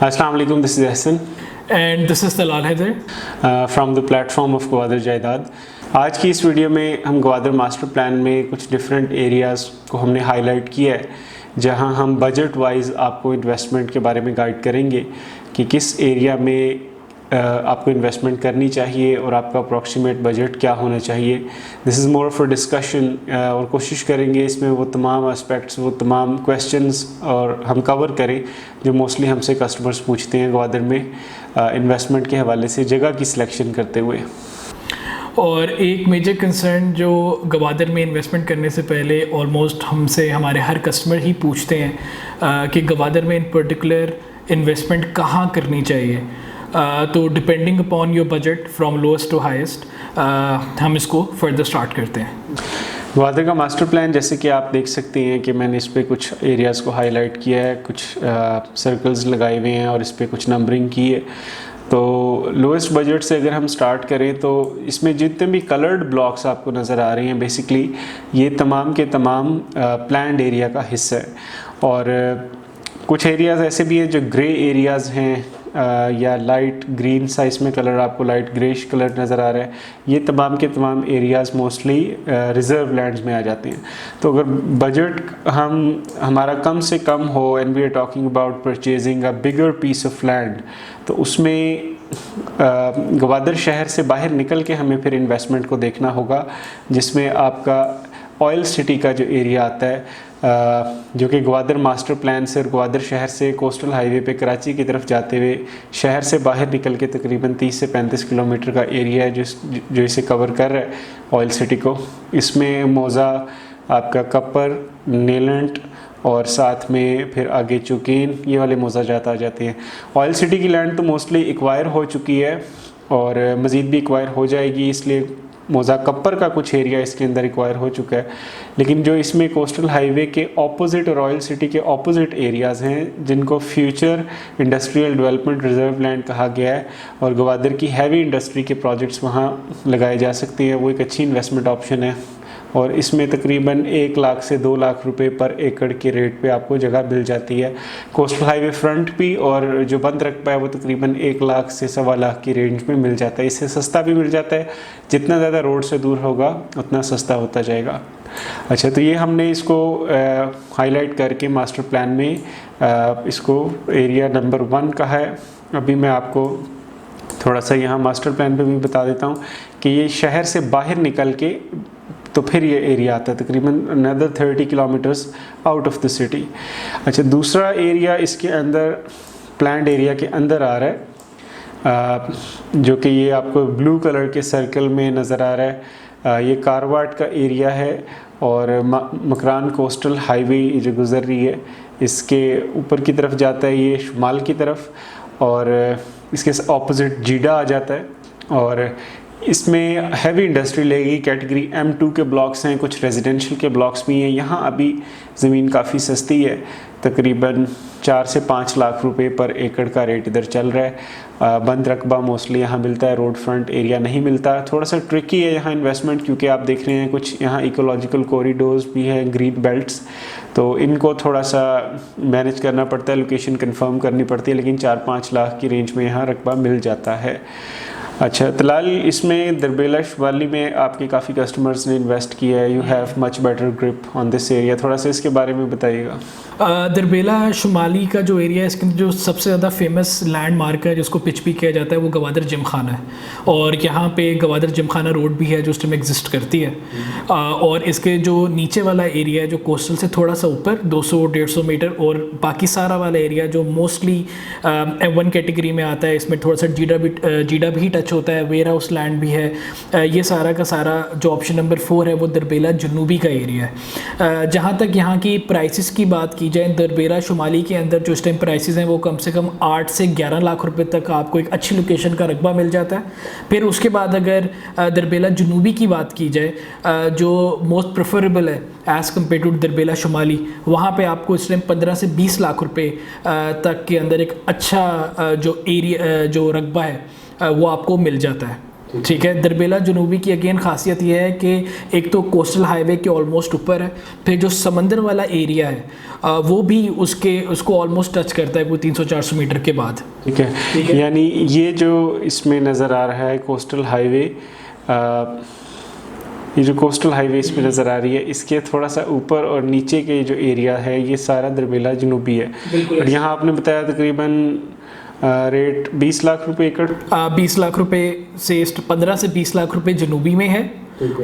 Assalamu alaikum, this is Hassan and this is Talal Haider from the platform of Gwadar जायदाद। आज की इस video में हम गवादर मास्टर प्लान में कुछ डिफरेंट एरियाज़ को हमने हाईलाइट किया है, जहां हम बजट वाइज आपको इन्वेस्टमेंट के बारे में गाइड करेंगे कि किस एरिया में आपको इन्वेस्टमेंट करनी चाहिए और आपका अप्रॉक्सीमेट बजट क्या होना चाहिए। This is more for discussion और कोशिश करेंगे इसमें वो तमाम एस्पेक्ट्स, वो तमाम क्वेश्चंस और हम कवर करें जो मोस्टली हमसे कस्टमर्स पूछते हैं गवादर में इन्वेस्टमेंट के हवाले से जगह की सिलेक्शन करते हुए। और एक मेजर कंसर्न जो गवादर में इन्वेस्टमेंट करने से पहले ऑलमोस्ट हमसे हमारे हर कस्टमर ही पूछते हैं कि गवादर में इन पर्टिकुलर इन्वेस्टमेंट कहाँ करनी चाहिए। तो depending upon your budget from lowest to highest हम इसको फर्दर स्टार्ट करते हैं। गवादर का मास्टर प्लान जैसे कि आप देख सकते हैं कि मैंने इस पर कुछ एरियाज़ को हाईलाइट किया है, कुछ सर्कल्स लगाए हुए हैं और इस पर कुछ नंबरिंग की है। तो लोएस्ट बजट से अगर हम स्टार्ट करें तो इसमें जितने भी कलर्ड ब्लॉक्स आपको नज़र आ रहे हैं बेसिकली ये तमाम के तमाम प्लान्ड एरिया का हिस्सा है। और कुछ एरियाज़ ऐसे भी हैं जो ग्रे एरियाज़ हैं या लाइट ग्रीन सा इसमें कलर आपको लाइट ग्रेश कलर नज़र आ रहा है। ये तमाम के तमाम एरियाज़ मोस्टली रिज़र्व लैंड्स में आ जाते हैं। तो अगर बजट हमारा कम से कम हो and we are talking about purchasing a bigger piece of land, तो उसमें गवादर शहर से बाहर निकल के हमें फिर इन्वेस्टमेंट को देखना होगा, जिसमें आपका ऑयल सिटी का जो एरिया आता है जो कि गवादर मास्टर प्लान से और गवादर शहर से कोस्टल हाईवे पे कराची की तरफ जाते हुए शहर से बाहर निकल के तकरीबन 30 से 35 किलोमीटर का एरिया है जो इसे कवर कर रहा है ऑयल सिटी को। इसमें मौज़ा, आपका कपर, नीलंट और साथ में फिर आगे चुकीन, ये वाले मौज़ाजात आ जाते हैं। ऑयल सिटी की लैंड तो मोस्टली एक्वायर हो चुकी है और मज़ीद भी एक्वायर हो जाएगी, इसलिए मौज़ा कप्पर का कुछ एरिया इसके अंदर एक्वायर हो चुका है। लेकिन जो इसमें कोस्टल हाईवे के ऑपोजिट और ऑयल सिटी के ऑपोजिट एरियाज़ हैं जिनको future industrial development reserve land कहा गया है और गवादर की हैवी इंडस्ट्री के प्रोजेक्ट्स वहाँ लगाए जा सकते हैं, वो एक अच्छी इन्वेस्टमेंट ऑप्शन है। और इसमें तकरीबन 1 लाख से 2 लाख रुपए पर एकड़ के रेट पे आपको जगह मिल जाती है कोस्टल हाईवे फ्रंट भी, और जो बंद रकबा है वो तकरीबन 1 लाख से 1.25 लाख की रेंज में मिल जाता है। इससे सस्ता भी मिल जाता है, जितना ज़्यादा रोड से दूर होगा उतना सस्ता होता जाएगा। अच्छा, तो ये हमने इसको हाईलाइट करके मास्टर प्लान में इसको एरिया नंबर 1 का है। अभी मैं आपको थोड़ा सा यहाँ मास्टर प्लान पे भी बता देता हूँ कि ये शहर से बाहर निकल के तो फिर ये एरिया आता है तकरीबन another 30 kilometres out of the city. अच्छा, दूसरा एरिया इसके अंदर प्लान्ड एरिया के अंदर आ रहा है जो कि ये आपको ब्लू कलर के सर्कल में नज़र आ रहा है। ये कारवाट का एरिया है और मकरान कोस्टल हाईवे जो गुज़र रही है इसके ऊपर की तरफ जाता है, ये शुमाल की तरफ, और इसके ऑपोजिट जीडा आ जाता है। और इसमें हैवी इंडस्ट्री लगेगी, कैटेगरी M2 के ब्लॉक्स हैं, कुछ रेजिडेंशियल के ब्लॉक्स भी हैं। यहाँ अभी ज़मीन काफ़ी सस्ती है, तकरीबन 4 से 5 लाख रुपए पर एकड़ का रेट इधर चल रहा है। बंद रकबा मोस्टली यहाँ मिलता है, रोड फ्रंट एरिया नहीं मिलता। थोड़ा सा ट्रिकी है यहाँ इन्वेस्टमेंट, क्योंकि आप देख रहे हैं कुछ यहाँ इकोलॉजिकल कॉरिडोर्स भी हैं, ग्रीन बेल्ट्स, तो इनको थोड़ा सा मैनेज करना पड़ता है, लोकेशन कंफर्म करनी पड़ती है, लेकिन 4-5 लाख की रेंज में यहाँ रकबा मिल जाता है। अच्छा, तलाल इसमें दरबेला शुमाली में आपके काफ़ी कस्टमर्स ने इन्वेस्ट किया है, you have much better grip on this area, थोड़ा सा इसके बारे में बताइएगा। दरबेला शुमाली का जो एरिया है इसके अंदर जो सबसे ज़्यादा फेमस लैंडमार्क है जिसको पिच भी किया जाता है वो गवादर जिम खाना है, और यहाँ पे गवादर जिम खाना रोड भी है जो उस टाइम एग्जिस्ट करती है। और इसके जो नीचे वाला एरिया है जो कोस्टल से थोड़ा सा ऊपर 200-150 मीटर, और बाकी सारा वाला एरिया जो मोस्टली M1 कैटेगरी में आता है, इसमें थोड़ा सा जीडा भी टच होता है, वेयर हाउस लैंड भी है। ये सारा का सारा जो ऑप्शन नंबर 4 है वो दरबेला जनूबी का एरिया है। जहाँ तक यहाँ की प्राइसेस की बात की जाए, दरबेला शुमाली के अंदर जो इस टाइम प्राइसेस हैं वो कम से कम 8 से 11 लाख रुपए तक आपको एक अच्छी लोकेशन का रकबा मिल जाता है। फिर उसके बाद अगर दरबेला जनूबी की बात की जाए, जो मोस्ट प्रेफरेबल है एज़ कम्पेयर टू दरबेला शुमाली, वहाँ पे आपको इस टाइम 15 से 20 लाख रुपए तक के अंदर एक अच्छा जो एरिया जो रकबा है वो आपको मिल जाता है। ठीक है। दरबेला जनूबी की अगेन खासियत यह है कि एक तो कोस्टल हाईवे के ऑलमोस्ट ऊपर है, फिर जो समंदर वाला एरिया है वो भी उसको ऑलमोस्ट टच करता है, वो 300-400 मीटर के बाद। ठीक है, यानी ये जो इसमें नज़र आ रहा है कोस्टल हाईवे, ये जो कोस्टल हाईवे इसमें नज़र आ रही है, इसके थोड़ा सा ऊपर और नीचे के जो एरिया है ये सारा दरबेला जनूबी है। और यहाँ आपने बताया तकरीबन रेट 20 लाख रुपए एकड़। 20 लाख रुपए से 15 से 20 लाख रुपए जनूबी में है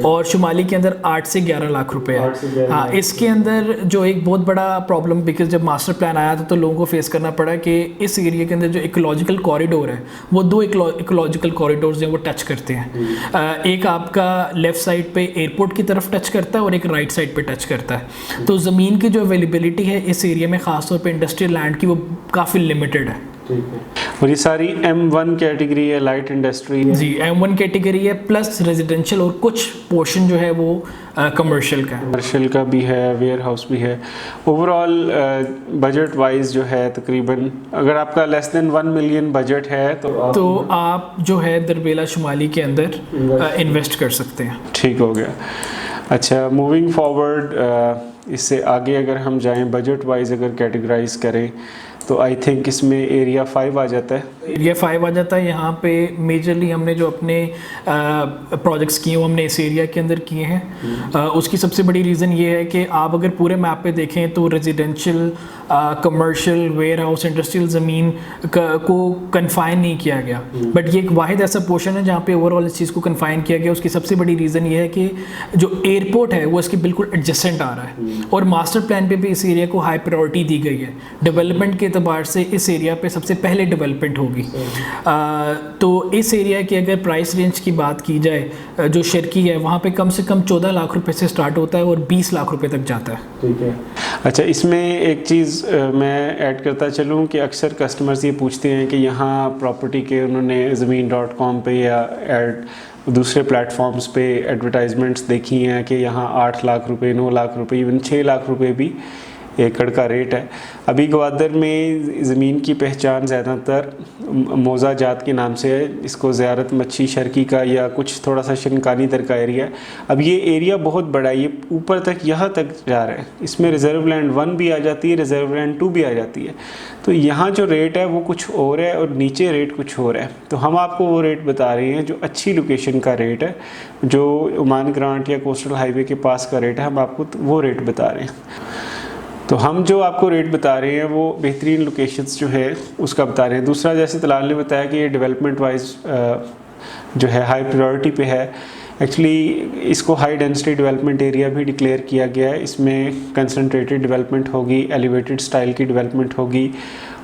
और शुमाली के अंदर 8 से 11 लाख रुपए है। हाँ, इसके अंदर जो एक बहुत बड़ा प्रॉब्लम, बिकॉज जब मास्टर प्लान आया था तो लोगों को फेस करना पड़ा कि इस एरिया के अंदर जो इकोलॉजिकल कॉरिडोर है वो 2 इकोलॉजिकल कॉरिडोर्स हैं वो टच करते हैं। एक आपका लेफ़्ट साइड पे एयरपोर्ट की तरफ टच करता है और एक राइट साइड पे टच करता है। तो ज़मीन की जो अवेलेबिलिटी है इस एरिया में ख़ासतौर पर इंडस्ट्रियल लैंड की, वो काफ़ी लिमिटेड है। और ये सारी M1 कैटेगरी है, लाइट इंडस्ट्री है। जी, M1 कैटेगरी है, प्लस रेजिडेंशियल और कुछ पोर्शन जो है वो कमर्शियल का है। कमर्शियल का भी है, वेयर हाउस भी है। ओवरऑल बजट वाइज जो है तकरीबन अगर आपका लेस देन 1 मिलियन बजट है तो आप जो है दरबेला शुमाली के अंदर इन्वेस्ट कर सकते हैं। ठीक हो गया। अच्छा, मूविंग फॉरवर्ड इससे आगे अगर हम जाएं बजट वाइज अगर कैटेगराइज करें तो आई थिंक इसमें एरिया 5 आ जाता है। एरिया 5 आ जाता है। यहाँ पे मेजरली हमने जो अपने प्रोजेक्ट्स किए वो हमने इस एरिया के अंदर किए हैं। उसकी सबसे बड़ी रीज़न ये है कि आप अगर पूरे मैप पे देखें तो residential, commercial, warehouse, industrial ज़मीन को कन्फाइन नहीं किया गया, बट ये एक वाहिद ऐसा पोर्शन है जहाँ पे ओवरऑल इस चीज़ को कन्फाइन किया गया। उसकी सबसे बड़ी रीज़न ये है कि जो एयरपोर्ट है वो इसके बिल्कुल एडजेसेंट आ रहा है और मास्टर प्लान पे भी इस एरिया को हाई प्रायोरिटी दी गई है। डेवलपमेंट के एतबार से इस एरिया पे सबसे पहले डेवलपमेंट होगी। तो इस एरिया की अगर प्राइस रेंज की बात की जाए, जो शर्की है वहाँ पे कम से कम 14 लाख रुपए से स्टार्ट होता है और 20 लाख रुपए तक जाता है। ठीक है। अच्छा, इसमें एक चीज़ मैं ऐड करता चलूँ कि अक्सर कस्टमर्स ये पूछते हैं कि यहाँ प्रॉपर्टी के उन्होंने ज़मीन.com पे या दूसरे प्लेटफॉर्म्स पे एडवर्टाइजमेंट्स देखी हैं कि यहाँ 8 लाख रुपए, 9 लाख रुपए, इवन 6 लाख रुपए भी एकड़ का रेट है। अभी ग्वादर में ज़मीन की पहचान ज़्यादातर मोज़ा जात के नाम से है। इसको ज़ियारत मच्छी शर्की का या कुछ थोड़ा सा शनकानी दर का एरिया है। अब ये एरिया बहुत बड़ा है, ये ऊपर तक यहाँ तक जा रहा है। इसमें रिज़र्व लैंड 1 भी आ जाती है, रिज़र्व लैंड 2 भी आ जाती है। तो यहाँ जो रेट है वो कुछ और है और नीचे रेट कुछ और है। तो हम आपको वो रेट बता रहे हैं जो अच्छी लोकेशन का रेट है, जो ओमान ग्रांट या कोस्टल हाईवे के पास का रेट है, हम आपको वो रेट बता रहे हैं। तो हम जो आपको रेट बता रहे हैं वो बेहतरीन लोकेशंस जो है उसका बता रहे हैं। दूसरा, जैसे तलाल ने बताया कि ये डेवलपमेंट वाइज जो है हाई प्रायोरिटी पे है। एक्चुअली इसको हाई डेंसिटी डेवलपमेंट एरिया भी डिक्लेयर किया गया है। इसमें कंसनट्रेटेड डेवलपमेंट होगी, एलिवेटेड स्टाइल की डेवलपमेंट होगी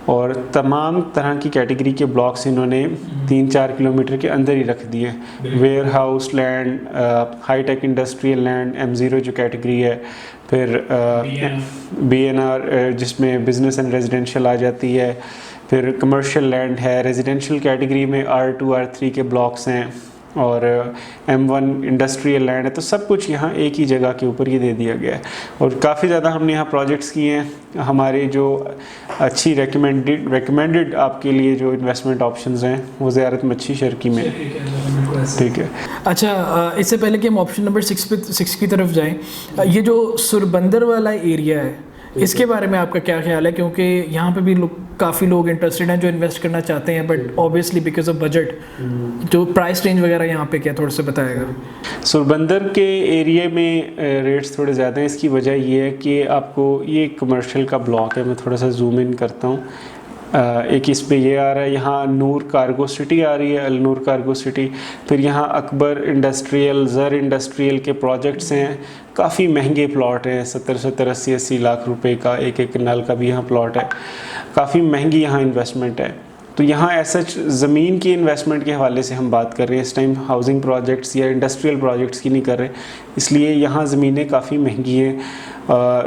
और तमाम तरह की कैटेगरी के ब्लॉक्स इन्होंने 3-4 किलोमीटर के अंदर ही रख दिए। Warehouse land, high tech industrial land, M0 जो कैटेगरी है, फिर BNR जिसमें बिजनेस एंड रेजिडेंशियल आ जाती है, फिर कमर्शियल लैंड है। रेजिडेंशियल कैटेगरी में R2 R3 के ब्लॉक्स हैं और M1 इंडस्ट्रियल लैंड है। तो सब कुछ यहाँ एक ही जगह के ऊपर ही दे दिया गया है और काफ़ी ज़्यादा हमने यहाँ प्रोजेक्ट्स किए हैं। हमारे जो अच्छी रेकमेंडेड आपके लिए जो इन्वेस्टमेंट ऑप्शंस हैं वो ज़ियारत मच्छी शर्की में। ठीक है। अच्छा, इससे पहले कि हम ऑप्शन नंबर 6 की तरफ जाएं, ये जो सुरबंदर वाला एरिया है इसके बारे में आपका क्या ख्याल है? क्योंकि यहाँ पे भी काफ़ी लोग इंटरेस्टेड हैं जो इन्वेस्ट करना चाहते हैं, but obviously because of budget तो प्राइस रेंज वगैरह यहाँ पे क्या थोड़ा सा बताएगा? सुरबंदर के एरिया में रेट्स थोड़े ज़्यादा हैं। इसकी वजह ये है कि आपको ये कमर्शियल का ब्लॉक है। मैं थोड़ा सा जूम इन करता हूँ। एक इस पे ये आ रहा है, यहाँ नूर कार्गो सिटी आ रही है, अलनूर कार्गो सिटी। फिर यहाँ अकबर इंडस्ट्रियल, ज़र इंडस्ट्रियल के प्रोजेक्ट्स हैं। काफ़ी महंगे प्लॉट हैं, 70 80 लाख रुपए का एक कनाल का भी यहाँ प्लॉट है। काफ़ी महंगी यहाँ इन्वेस्टमेंट है। तो यहाँ ऐसा ज़मीन की इन्वेस्टमेंट के हवाले से हम बात कर रहे हैं इस टाइम, हाउसिंग प्रोजेक्ट्स या इंडस्ट्रियल प्रोजेक्ट्स की नहीं कर रहे। इसलिए यहाँ ज़मीनें काफ़ी महंगी हैं,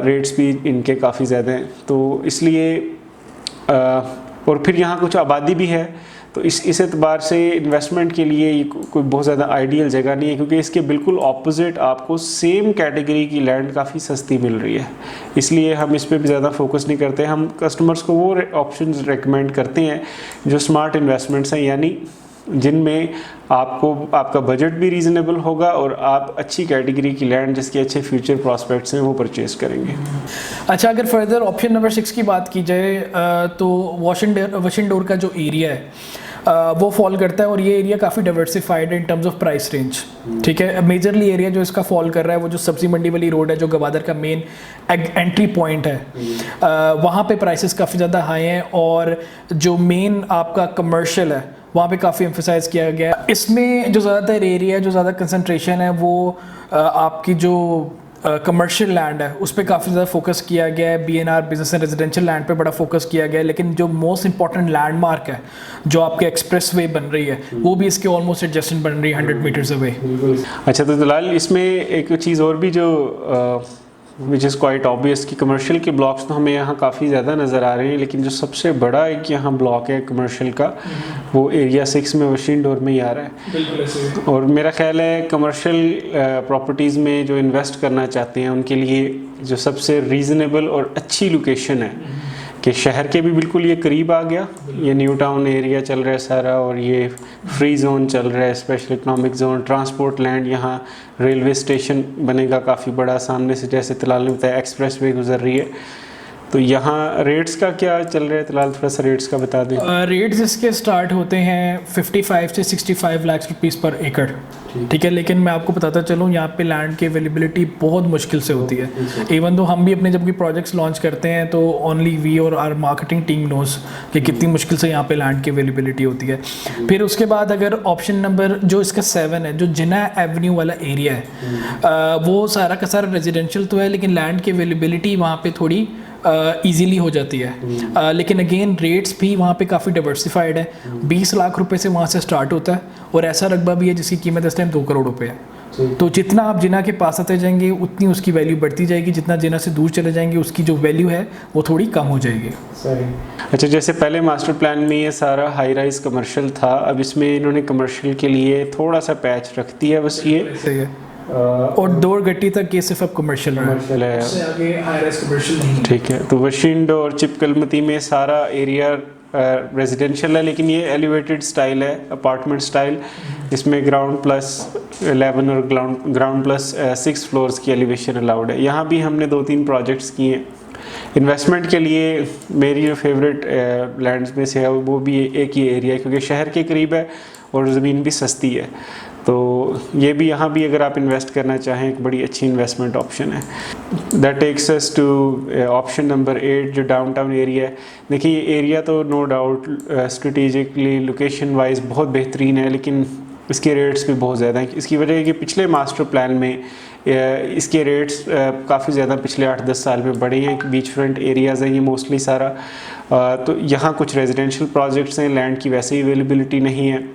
रेट्स भी इनके काफ़ी ज़्यादा हैं। तो इसलिए और फिर यहाँ कुछ आबादी भी है। तो इस एतबार से इन्वेस्टमेंट के लिए ये कोई बहुत ज़्यादा आइडियल जगह नहीं है, क्योंकि इसके बिल्कुल ऑपोजिट आपको सेम कैटेगरी की लैंड काफ़ी सस्ती मिल रही है। इसलिए हम इस पर भी ज़्यादा फोकस नहीं करते। हम कस्टमर्स को वो ऑप्शंस रेकमेंड करते हैं जो स्मार्ट इन्वेस्टमेंट्स हैं, यानी जिनमें आपको आपका बजट भी रीज़नेबल होगा और आप अच्छी कैटेगरी की लैंड जिसके अच्छे फ्यूचर प्रॉस्पेक्ट्स हैं वो परचेज करेंगे। अच्छा, अगर फर्दर ऑप्शन नंबर 6 की बात की जाए तो वशिंडोर का जो एरिया है वो फॉल करता है और ये एरिया काफ़ी डाइवर्सिफाइड है in terms of price range. ठीक है, मेजरली एरिया जो इसका फॉल कर रहा है वो जो सब्जी मंडी वाली रोड है जो गवादर का मेन एंट्री पॉइंट है, वहाँ पे प्राइसेस काफ़ी ज़्यादा हाई हैं और जो मेन आपका कमर्शियल है वहाँ पे काफ़ी एम्फेसाइज किया गया है। इसमें जो ज़्यादातर एरिया जो ज़्यादा कंसंट्रेशन है वो आपकी जो कमर्शियल लैंड है उस पर काफ़ी ज़्यादा फोकस किया गया है। BNR business and residential land पे बड़ा फोकस किया गया है, लेकिन जो मोस्ट इंपॉर्टेंट लैंडमार्क है जो आपके एक्सप्रेस वे बन रही है वो भी इसके ऑलमोस्ट एडजेसेंट बन रही है 100 मीटर्स अवे। अच्छा, तो दलाल इसमें एक चीज़ और भी जो विच इज़ क्वाइट ऑब्वियस कि कमर्शियल के ब्लॉक्स तो हमें यहाँ काफ़ी ज़्यादा नज़र आ रहे हैं, लेकिन जो सबसे बड़ा एक यहाँ ब्लॉक है कमर्शियल का वो एरिया 6 में वशिंडोर में ही आ रहा है। और मेरा ख्याल है कमर्शियल प्रॉपर्टीज़ में जो इन्वेस्ट करना चाहते हैं उनके लिए जो सबसे रीज़नेबल और अच्छी लोकेशन है कि शहर के भी बिल्कुल ये करीब आ गया, ये न्यू टाउन एरिया चल रहा है सारा और ये फ्री जोन चल रहा है, special economic zone, transport land, यहाँ रेलवे स्टेशन बनेगा काफ़ी बड़ा, सामने से जैसे तलाल ने बताया एक्सप्रेस वे गुजर रही है। तो यहाँ रेट्स का क्या चल रहा है तलाल, थोड़ा सा रेट्स का बता दें। रेट्स इसके स्टार्ट होते हैं 55 से 65 लाख रुपीज़ पर एकड़। ठीक है, लेकिन मैं आपको बताता चलूँ यहाँ पे लैंड की अवेलेबिलिटी बहुत मुश्किल से होती है। इवन तो हम भी अपने जब भी प्रोजेक्ट्स लॉन्च करते हैं तो ओनली वी और आर मार्केटिंग टीम नोज कि कितनी मुश्किल से यहाँ पे लैंड की अवेलेबिलिटी होती है। फिर उसके बाद अगर ऑप्शन नंबर जो इसका 7 है, जो जिना एवेन्यू वाला एरिया है, वो सारा का सारा रेजिडेंशियल तो है लेकिन लैंड की अवेलेबिलिटी वहाँ पे थोड़ी ईजीली हो जाती है। लेकिन अगेन रेट्स भी वहाँ पे काफ़ी डाइवर्सिफाइड है। 20 लाख रुपए से वहाँ से स्टार्ट होता है और ऐसा रकबा भी है जिसकी कीमत इस टाइम 2 करोड़ रुपए है। तो जितना आप जिना के पास आते जाएंगे उतनी उसकी वैल्यू बढ़ती जाएगी, जितना जिना से दूर चले जाएंगे उसकी जो वैल्यू है वो थोड़ी कम हो जाएगी। अच्छा, जैसे पहले मास्टर प्लान में ये सारा हाई राइज कमर्शियल था, अब इसमें इन्होंने कमर्शियल के लिए थोड़ा सा पैच रख दिया बस ये सही है। और दौड़ गट्टी तक ये सिर्फ अब कमर्शियल है, उससे आगे हाई राइज कमर्शियल नहीं है। ठीक है, तो वशिंडोर और चिपकलमती में सारा एरिया रेजिडेंशियल है लेकिन ये एलिवेटेड स्टाइल है, अपार्टमेंट स्टाइल, इसमें ग्राउंड प्लस 11 और ग्राउंड प्लस 6 फ्लोर्स की एलिवेशन अलाउड है। यहाँ भी हमने 2-3 प्रोजेक्ट्स किए हैं इन्वेस्टमेंट के लिए। मेरी जो फेवरेट लैंड्स में से है वो भी एक ही एरिया है क्योंकि शहर के करीब है और ज़मीन भी सस्ती है, तो ये भी यहाँ भी अगर आप इन्वेस्ट करना चाहें एक बड़ी अच्छी इन्वेस्टमेंट ऑप्शन है। That takes us to option number 8 जो डाउनटाउन एरिया है। देखिए ये एरिया तो no doubt strategically location wise बहुत बेहतरीन है लेकिन इसके रेट्स भी बहुत ज़्यादा हैं। इसकी वजह है कि पिछले मास्टर प्लान में इसके रेट्स काफ़ी ज़्यादा पिछले 8-10 साल में बढ़े हैं। बीच फ्रंट एरियाज़ हैं ये मोस्टली सारा, तो यहाँ कुछ रेजिडेंशियल प्रोजेक्ट्स हैं, लैंड की वैसे ही अवेलेबिलिटी नहीं है।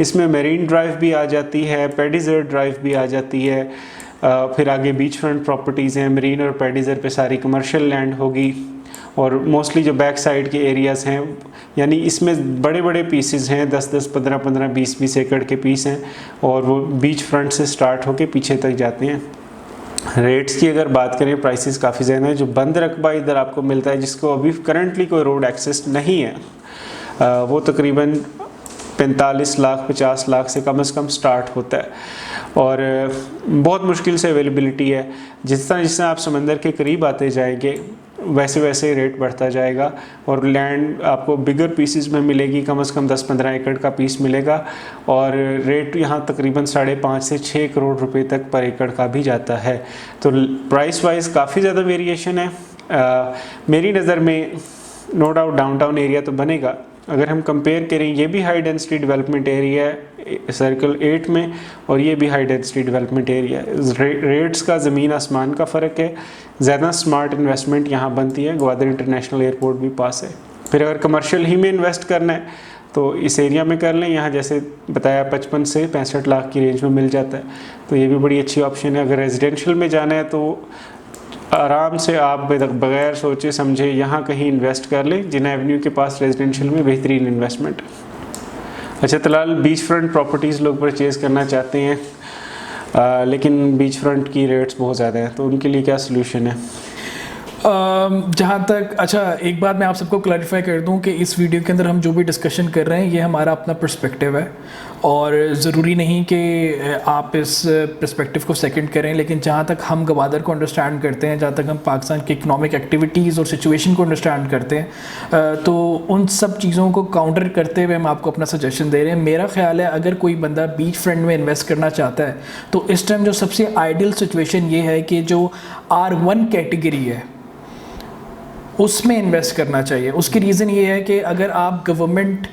इसमें मेरीन ड्राइव भी आ जाती है, पेडिजर ड्राइव भी आ जाती है, फिर आगे बीच फ्रंट प्रॉपर्टीज़ हैं, मरीन और पेडिजर पे सारी कमर्शियल लैंड होगी और मोस्टली जो बैक साइड के एरियाज़ हैं यानी इसमें बड़े बड़े पीसेस हैं, 10-10, 15-15, 20-20 एकड़ के पीस हैं और वो बीच फ्रंट से स्टार्ट होके पीछे तक जाते हैं। रेट्स की अगर बात करें प्राइसेस काफ़ी ज़्यादा है। जो बंद रकबा इधर आपको मिलता है जिसको अभी करंटली कोई रोड एक्सेस नहीं है, वो तकरीबन 45 लाख 50 लाख से कम स्टार्ट होता है और बहुत मुश्किल से अवेलेबिलिटी है। जिस तरह आप समंदर के करीब आते जाएंगे वैसे वैसे रेट बढ़ता जाएगा और लैंड आपको बिगर पीसेस में मिलेगी, कम से कम 10-15 एकड़ का पीस मिलेगा और रेट यहाँ तकरीबन 5.5 से 6 करोड़ रुपए तक पर एकड़ का भी जाता है। तो प्राइस वाइज काफ़ी ज़्यादा वेरिएशन है। मेरी नज़र में नो डाउट डाउनटाउन एरिया तो बनेगा। अगर हम कंपेयर करें, ये भी हाई डेंसिटी डेवलपमेंट एरिया है सर्कल 8 में और ये भी हाई डेंसिटी डेवलपमेंट एरिया है। रेट्स का ज़मीन आसमान का फ़र्क है। ज़्यादा स्मार्ट इन्वेस्टमेंट यहाँ बनती है, ग्वादर इंटरनेशनल एयरपोर्ट भी पास है। फिर अगर कमर्शियल ही में इन्वेस्ट करना है तो इस एरिया में कर लें। यहाँ जैसे बताया 55 से 65 लाख की रेंज में मिल जाता है, तो ये भी बड़ी अच्छी ऑप्शन है। अगर रेजिडेंशियल में जाना है तो आराम से आप बगैर सोचे समझे यहाँ कहीं इन्वेस्ट कर लें। जिना एवेन्यू के पास रेजिडेंशियल में बेहतरीन इन्वेस्टमेंट। अच्छा तलाल, बीच फ्रंट प्रॉपर्टीज़ लोग परचेज़ करना चाहते हैं लेकिन बीच फ्रंट की रेट्स बहुत ज़्यादा हैं, तो उनके लिए क्या सलूशन है? जहाँ तक अच्छा एक बात मैं आप सबको क्लैरिफाई कर दूं कि इस वीडियो के अंदर हम जो भी डिस्कशन कर रहे हैं ये हमारा अपना पर्सपेक्टिव है और ज़रूरी नहीं कि आप इस पर्सपेक्टिव को सेकंड करें, लेकिन जहाँ तक हम गवादर को अंडरस्टैंड करते हैं, जहाँ तक हम पाकिस्तान की इकनॉमिक एक्टिविटीज़ और सिचुएशन को अंडरस्टैंड करते हैं, तो उन सब चीज़ों को काउंटर करते हुए हम आपको अपना सजेशन दे रहे हैं। मेरा ख्याल है अगर कोई बंदा बीच फ्रंट में इन्वेस्ट करना चाहता है तो इस टाइम जो सबसे आइडियल सिचुएशन ये है कि जो R1 कैटेगरी है उसमें इन्वेस्ट करना चाहिए। उसकी रीज़न ये है कि अगर आप गवर्नमेंट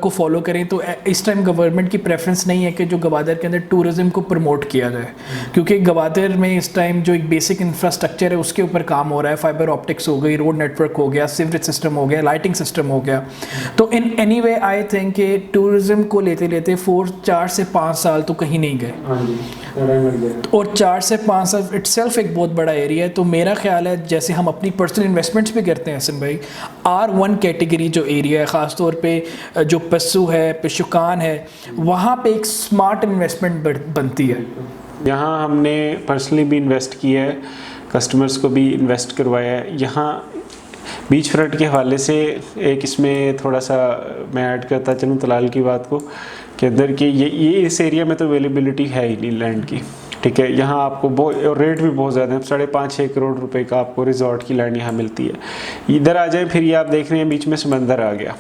को फॉलो करें तो इस टाइम गवर्नमेंट की प्रेफरेंस नहीं है कि जो गवादर के अंदर टूरिज़म को प्रमोट किया जाए, क्योंकि गवादर में इस टाइम जो एक बेसिक इंफ्रास्ट्रक्चर है उसके ऊपर काम हो रहा है। फाइबर ऑप्टिक्स हो गई, रोड नेटवर्क हो गया, सीवरेज सिस्टम हो गया, लाइटिंग सिस्टम हो गया। तो in any way I think कि टूरिज़म को लेते लेते 4 से 5 साल तो कहीं नहीं गए, और 4 से 5 साल इटसेल्फ एक बहुत बड़ा एरिया है। तो मेरा ख्याल है जैसे हम अपनी पर्सनल इन्वेस्टमेंट्स भी करते हैं हसन भाई, R1 कैटेगरी जो एरिया है, ख़ास तौर पे जो पस्सू है, पिशुकान है, वहाँ पे एक स्मार्ट इन्वेस्टमेंट बनती है। यहाँ हमने पर्सनली भी इन्वेस्ट किया है, कस्टमर्स को भी इन्वेस्ट करवाया है। यहाँ बीच फ्रंट के हवाले से एक इसमें थोड़ा सा मैं ऐड करता चलूँ तलाल की बात को, कि अंदर कि ये इस एरिया में तो अवेलेबिलिटी है ही नहीं लैंड की, ठीक है। यहाँ आपको बहुत रेट भी बहुत ज़्यादा है, 5.5-6 करोड़ रुपए का आपको रिजॉर्ट की लैंड यहाँ मिलती है। इधर आ जाए फिर ये आप देख रहे हैं बीच में समंदर आ गया,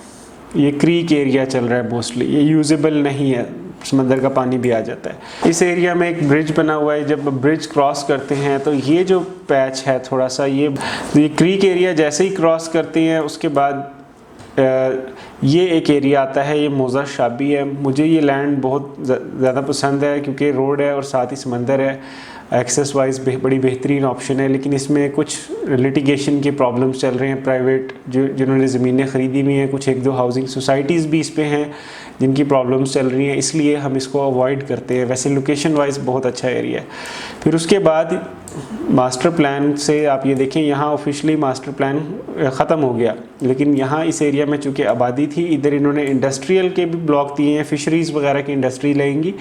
ये क्रीक एरिया चल रहा है मोस्टली, ये यूजेबल नहीं है, समंदर का पानी भी आ जाता है। इस एरिया में एक ब्रिज बना हुआ है, जब ब्रिज क्रॉस करते हैं तो ये जो पैच है थोड़ा सा ये क्रीक एरिया जैसे ही क्रॉस करते हैं उसके बाद ये एक एरिया आता है, ये मौज़ा शाबी है। मुझे ये लैंड बहुत ज़्यादा पसंद है क्योंकि रोड है और साथ ही समंदर है, एक्सेस वाइज बड़ी बेहतरीन ऑप्शन है। लेकिन इसमें कुछ लिटिगेशन के प्रॉब्लम्स चल रहे हैं, प्राइवेट जिन्होंने ज़मीनें ख़रीदी हुई हैं, कुछ 1-2 हाउसिंग सोसाइटीज़ भी इस पे हैं जिनकी प्रॉब्लम्स चल रही हैं, इसलिए हम इसको अवॉइड करते हैं। वैसे लोकेशन वाइज बहुत अच्छा एरिया है। फिर उसके बाद मास्टर प्लान से आप ये देखें, यहाँ ऑफिशियली मास्टर प्लान ख़त्म हो गया, लेकिन यहाँ इस एरिया में चूँकि आबादी थी, इधर इन्होंने इंडस्ट्रियल के भी ब्लॉक दिए हैं, फिशरीज़ वगैरह की इंडस्ट्री लेंगी,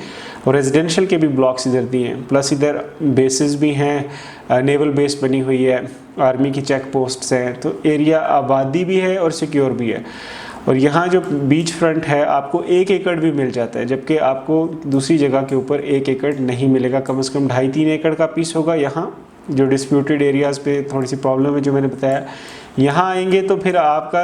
और रेजिडेंशियल के भी ब्लॉक्स इधर दिए हैं। प्लस इधर बेसिस भी हैं, नेवल बेस बनी हुई है, आर्मी की चेक पोस्ट्स हैं, तो एरिया आबादी भी है और सिक्योर भी है। और यहाँ जो बीच फ्रंट है आपको 1 एकड़ भी मिल जाता है, जबकि आपको दूसरी जगह के ऊपर 1 एकड़ नहीं मिलेगा, कम से कम 2.5-3 एकड़ का पीस होगा। यहाँ जो डिस्प्यूटेड एरियाज़ पे थोड़ी सी प्रॉब्लम है जो मैंने बताया, यहाँ आएंगे तो फिर आपका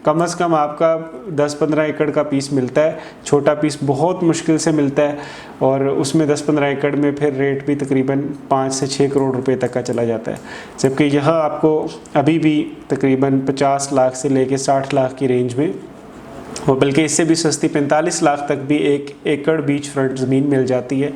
कम से कम आपका 10-15 एकड़ का पीस मिलता है, छोटा पीस बहुत मुश्किल से मिलता है, और उसमें 10-15 एकड़ में फिर रेट भी तकरीबन 5 से 6 करोड़ रुपए तक का चला जाता है। जबकि यहाँ आपको अभी भी तकरीबन 50 लाख से लेके 60 लाख की रेंज में, और बल्कि इससे भी सस्ती 45 लाख तक भी 1 एकड़ बीच फ्रंट ज़मीन मिल जाती है।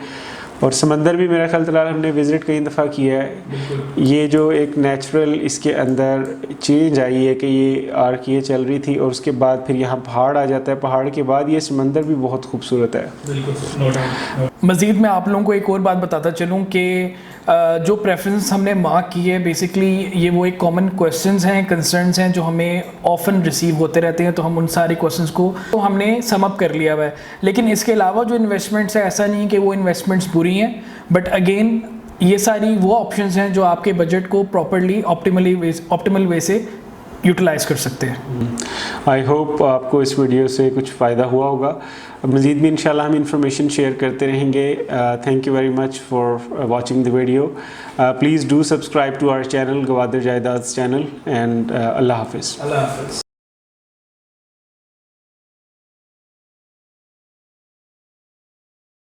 और समंदर भी मेरा ख्याल फिलहाल हमने विज़िट कई दफ़ा किया है। ये जो एक नेचुरल इसके अंदर चेंज आई है कि ये आर्क ये चल रही थी और उसके बाद फिर यहाँ पहाड़ आ जाता है, पहाड़ के बाद ये समंदर भी बहुत खूबसूरत है। मज़ीद मैं आप लोगों को एक और बात बताता चलूँ कि जो प्रेफरेंस हमने मार्क की है, बेसिकली ये वो एक कॉमन क्वेश्चंस हैं, कंसर्न्स हैं जो हमें ऑफन रिसीव होते रहते हैं, तो हम उन सारे क्वेश्चंस को तो हमने सम अप कर लिया हुआ है। लेकिन इसके अलावा जो इन्वेस्टमेंट्स है, ऐसा नहीं कि वो इन्वेस्टमेंट्स बुरी हैं, बट अगेन ये सारी वो ऑप्शंस हैं जो आपके बजट को प्रॉपरली ऑप्टिमल वे से यूटिलाइज़ कर सकते हैं। आई होप आपको इस वीडियो से कुछ फ़ायदा हुआ होगा। मज़ीद भी इंशाल्लाह हम इंफॉर्मेशन शेयर करते रहेंगे। Thank you very much for watching the video. Please do subscribe to our channel, Gwadar जायदाद चैनल, एंड अल्लाह हाफिज़।